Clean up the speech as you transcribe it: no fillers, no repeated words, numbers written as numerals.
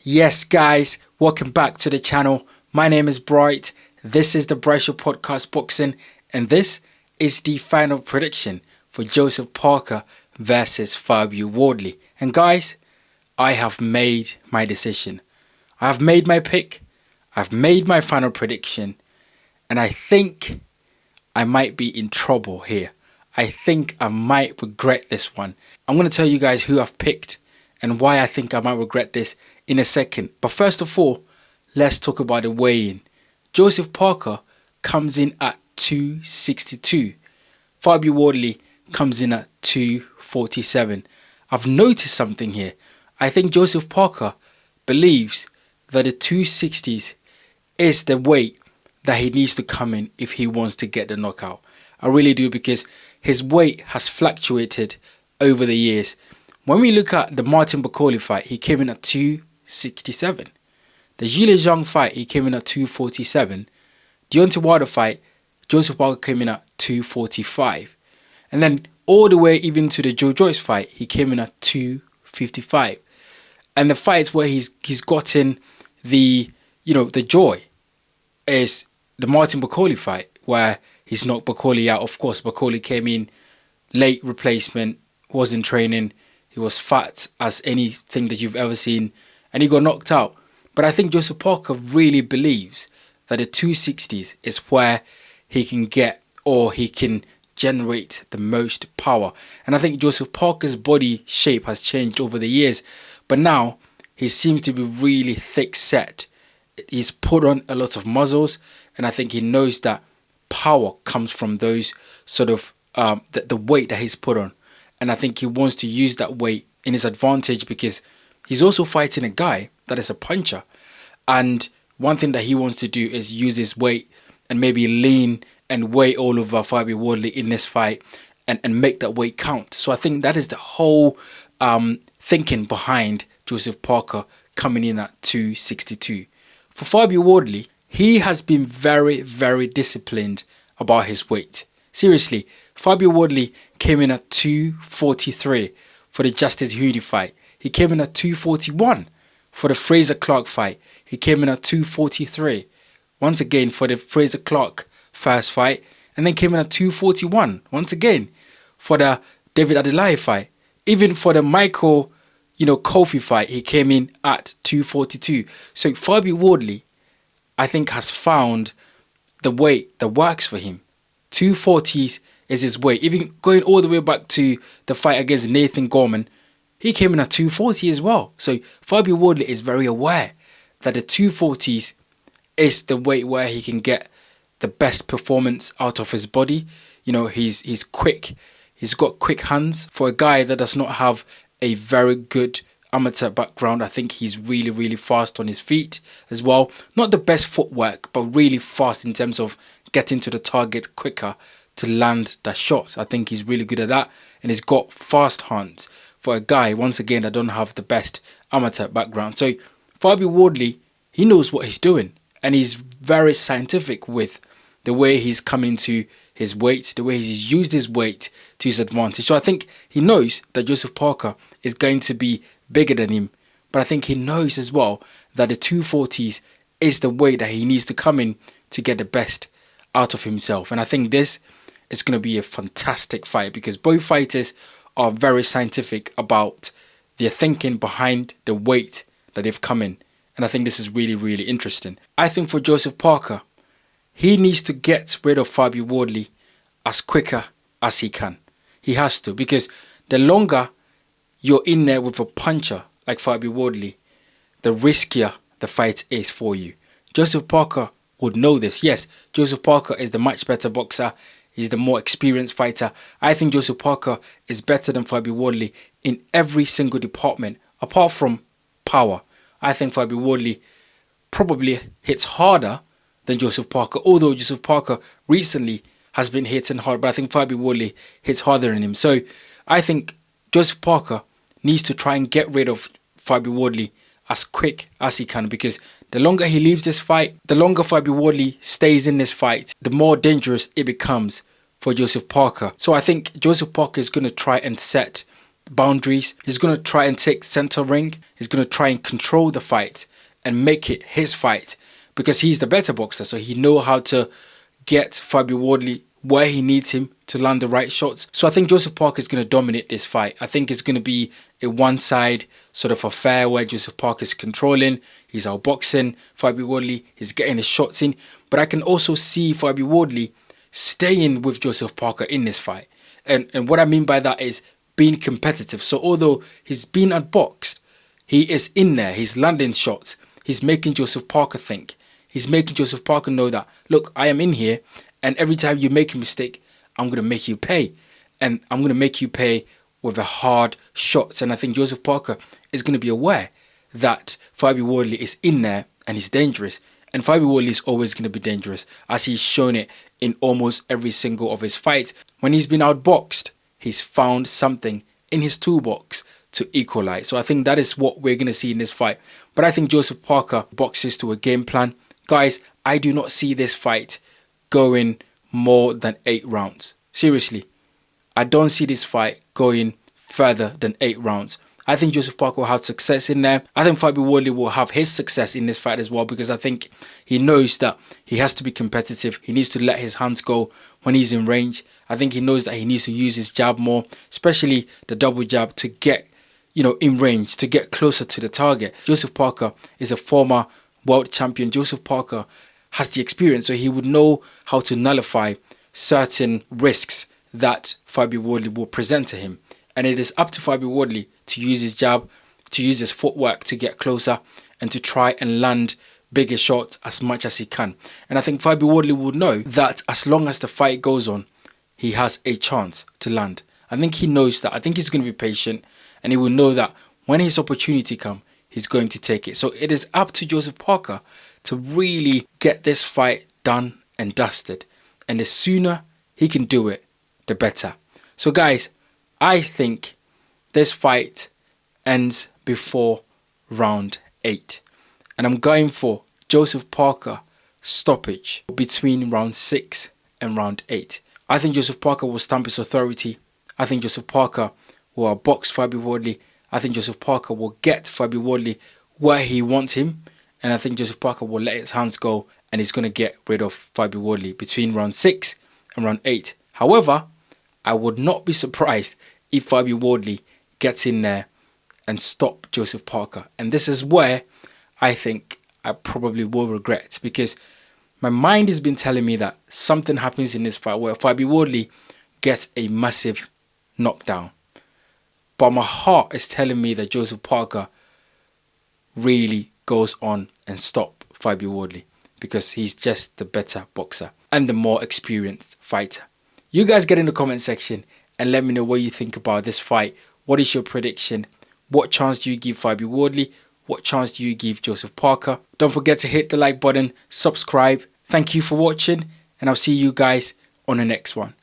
Yes, guys, welcome back to the channel. My name is Bright. This is the Bright Show Podcast Boxing, and this is the final prediction for Joseph Parker versus Fabio Wardley. And guys, I have made my decision. I have made my pick. I've made my final prediction, and I think I might be in trouble here. I think I might regret this one. I'm going to tell you guys who I've picked and why I think I might regret this in a second. But first of all, let's talk about the weigh-in. Joseph Parker comes in at 262. Fabio Wardley comes in at 247. I've noticed something here. I think Joseph Parker believes that the 260s is the weight that he needs to come in if he wants to get the knockout. I really do, because his weight has fluctuated over the years. When we look at the Martin Bakole fight, he came in at 267. The Wilder and Zhang fight, he came in at 247. Deontay Wilder fight, Joseph Parker came in at 245. And then all the way even to the Joe Joyce fight, he came in at 255. And the fights where he's gotten the joy is the Martin Bakole fight, where he's knocked Bakole out. Of course, Bakole came in late replacement, wasn't training. He was fat as anything that you've ever seen, and he got knocked out. But I think Joseph Parker really believes that the 260s is where he can get, or he can generate the most power. And I think Joseph Parker's body shape has changed over the years, but now he seems to be really thick set. He's put on a lot of muscles, and I think he knows that power comes from those sort of the weight that he's put on. And I think he wants to use that weight in his advantage, because he's also fighting a guy that is a puncher. And one thing that he wants to do is use his weight and maybe lean and weigh all over Fabio Wardley in this fight and make that weight count. So I think that is the whole thinking behind Joseph Parker coming in at 262. For Fabio Wardley, he has been very, very disciplined about his weight. Seriously, Fabio Wardley came in at 243 for the Justice Hoodie fight. He came in at 241 for the Fraser Clark fight. He came in at 243 once again for the Fraser Clark first fight, and then came in at 241 once again for the David Adeleye fight. Even for the Michael Kofi fight, he came in at 242. So Fabio Wardley, I think, has found the weight that works for him. 240s is his weight. Even going all the way back to the fight against Nathan Gorman, he came in at 240 as well. So Fabio Wardley is very aware that the 240s is the weight where he can get the best performance out of his body. He's quick. He's got quick hands. For a guy that does not have a very good amateur background, I think he's really, really fast on his feet as well. Not the best footwork, but really fast in terms of getting to the target quicker to land that shot. I think he's really good at that, and he's got fast hands for a guy, once again, that don't have the best amateur background. So Fabio Wardley, he knows what he's doing, and he's very scientific with the way he's coming to his weight, the way he's used his weight to his advantage. So I think he knows that Joseph Parker is going to be bigger than him, but I think he knows as well that the 240s is the way that he needs to come in to get the best out of himself. And I think this is going to be a fantastic fight, because both fighters are very scientific about their thinking behind the weight that they've come in. And I think this is really, really interesting. I think for Joseph Parker, he needs to get rid of Fabio Wardley as quicker as he can. He has to, because the longer you're in there with a puncher like Fabio Wardley, the riskier the fight is for you. Joseph Parker would know this. Yes, Joseph Parker is the much better boxer. He's the more experienced fighter. I think Joseph Parker is better than Fabio Wardley in every single department, apart from power. I think Fabio Wardley probably hits harder than Joseph Parker, although Joseph Parker recently has been hitting hard, but I think Fabio Wardley hits harder than him. So I think Joseph Parker needs to try and get rid of Fabio Wardley as quick as he can, because the longer he leaves this fight, the longer Fabio Wardley stays in this fight, the more dangerous it becomes for Joseph Parker. So I think Joseph Parker is going to try and set boundaries. He's going to try and take center ring. He's going to try and control the fight and make it his fight because he's the better boxer. So he knows how to get Fabio Wardley where he needs him to land the right shots. So I think Joseph Parker is going to dominate this fight. I think it's going to be a one-side sort of affair where Joseph Parker is controlling. He's outboxing Fabio Wardley. He's getting his shots in. But I can also see Fabio Wardley staying with Joseph Parker in this fight. And what I mean by that is being competitive. So although he's been outboxed, he is in there. He's landing shots. He's making Joseph Parker think. He's making Joseph Parker know that, look, I am in here, and every time you make a mistake, I'm going to make you pay. And I'm going to make you pay with a hard shots. And I think Joseph Parker is going to be aware that Fabio Wardley is in there and he's dangerous. And Fabio Wardley is always going to be dangerous, as he's shown it in almost every single of his fights. When he's been outboxed, he's found something in his toolbox to equalize. So I think that is what we're going to see in this fight. But I think Joseph Parker boxes to a game plan. Guys, I do not see this fight going more than 8 rounds. Seriously, I don't see this fight going further than 8 rounds. I think Joseph Parker will have success in there. I think Fabio Wardley will have his success in this fight as well, because I think he knows that he has to be competitive. He needs to let his hands go when he's in range. I think he knows that he needs to use his jab more, especially the double jab, to get, in range, to get closer to the target. Joseph Parker is a former world champion. Joseph Parker has the experience, so he would know how to nullify certain risks that Fabio Wardley will present to him. And it is up to Fabio Wardley to use his jab, to use his footwork to get closer and to try and land bigger shots as much as he can. And I think Fabio Wardley will know that as long as the fight goes on, he has a chance to land. I think he knows that. I think he's going to be patient, and he will know that when his opportunity comes, he's going to take it. So it is up to Joseph Parker to really get this fight done and dusted. And the sooner he can do it, the better. So guys, I think this fight ends before round 8. And I'm going for Joseph Parker stoppage between round 6 and round 8. I think Joseph Parker will stamp his authority. I think Joseph Parker will outbox Fabio Wardley. I think Joseph Parker will get Fabio Wardley where he wants him. And I think Joseph Parker will let his hands go, and he's going to get rid of Fabio Wardley between round 6 and round 8. However, I would not be surprised if Fabio Wardley gets in there and stop Joseph Parker. And this is where I think I probably will regret, because my mind has been telling me that something happens in this fight where Fabio Wardley gets a massive knockdown. But my heart is telling me that Joseph Parker really goes on and stop Fabio Wardley, because he's just the better boxer and the more experienced fighter. You guys get in the comment section and let me know what you think about this fight. What is your prediction? What chance do you give Fabio Wardley? What chance do you give Joseph Parker? Don't forget to hit the like button, subscribe. Thank you for watching, and I'll see you guys on the next one.